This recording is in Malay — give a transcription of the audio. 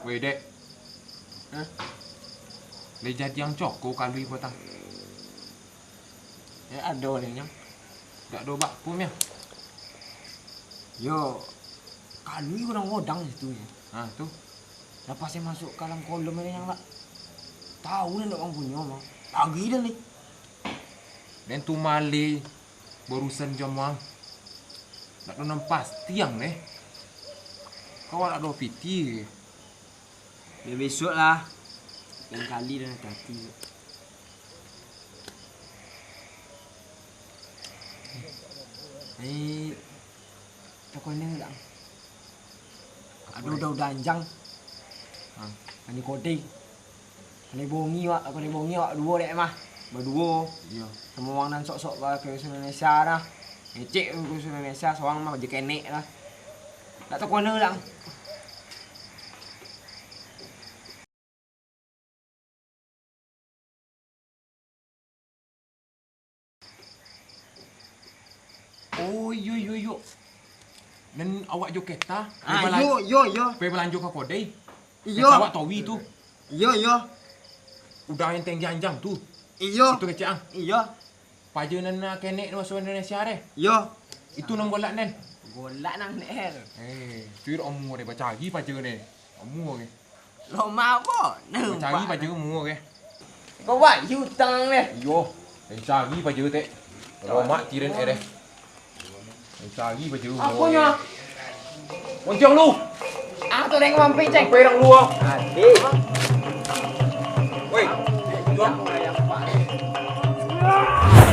Weh, Dek. Hah? Le jadi yang coko kalui potang. Ya ada orangnya. Tak ada bak pun ya. Yo, kalui orang ngodang situ ya. Ha, tu. Lepas saya masuk ke dalam kolom ini yang lah. Tahu nih orang punya mah. Lagi dah nih. Dan tu male barusan jamuang. Tak ada nampas tiang deh. Kau tak ada piti. Ya besok lah. Lain kali dah hati-hati. Cokok ni tak? Aduh udah anjang. Ha. Ani kode. Ani bongi wak, aku ni bongi wak dua dek mah. Berdua. Iya. Semua orang nan sok-sok ke Indonesia dah. Ngecek ke Indonesia, seorang mah je kenek lah. Tak tahu mana lah. Oh, yo. Dan awak jo kereta. Yo. Pergi belanja ke kodai. Yo. Kereta awak tawi tu. Yo. Udah yang tinggi anjang tu. Iyo. Itu kecil ang. Iyo. Paja nana kenek masuk Indonesia deh. Yo. Itu nang golak nen. Golak nang ner. Cuir omu deh baca lagi paja ni. Omu ke. Lo mau apa? Baca lagi paja omu ke. Kau buat hutang ni. Yo. Baca lagi paja te. Kalau mak tiren deh. Baca lagi paja omu. Apanya? Moncong lu. Ah tu dengan mampir cek. Perang lu. Adik. Woi. Tuan.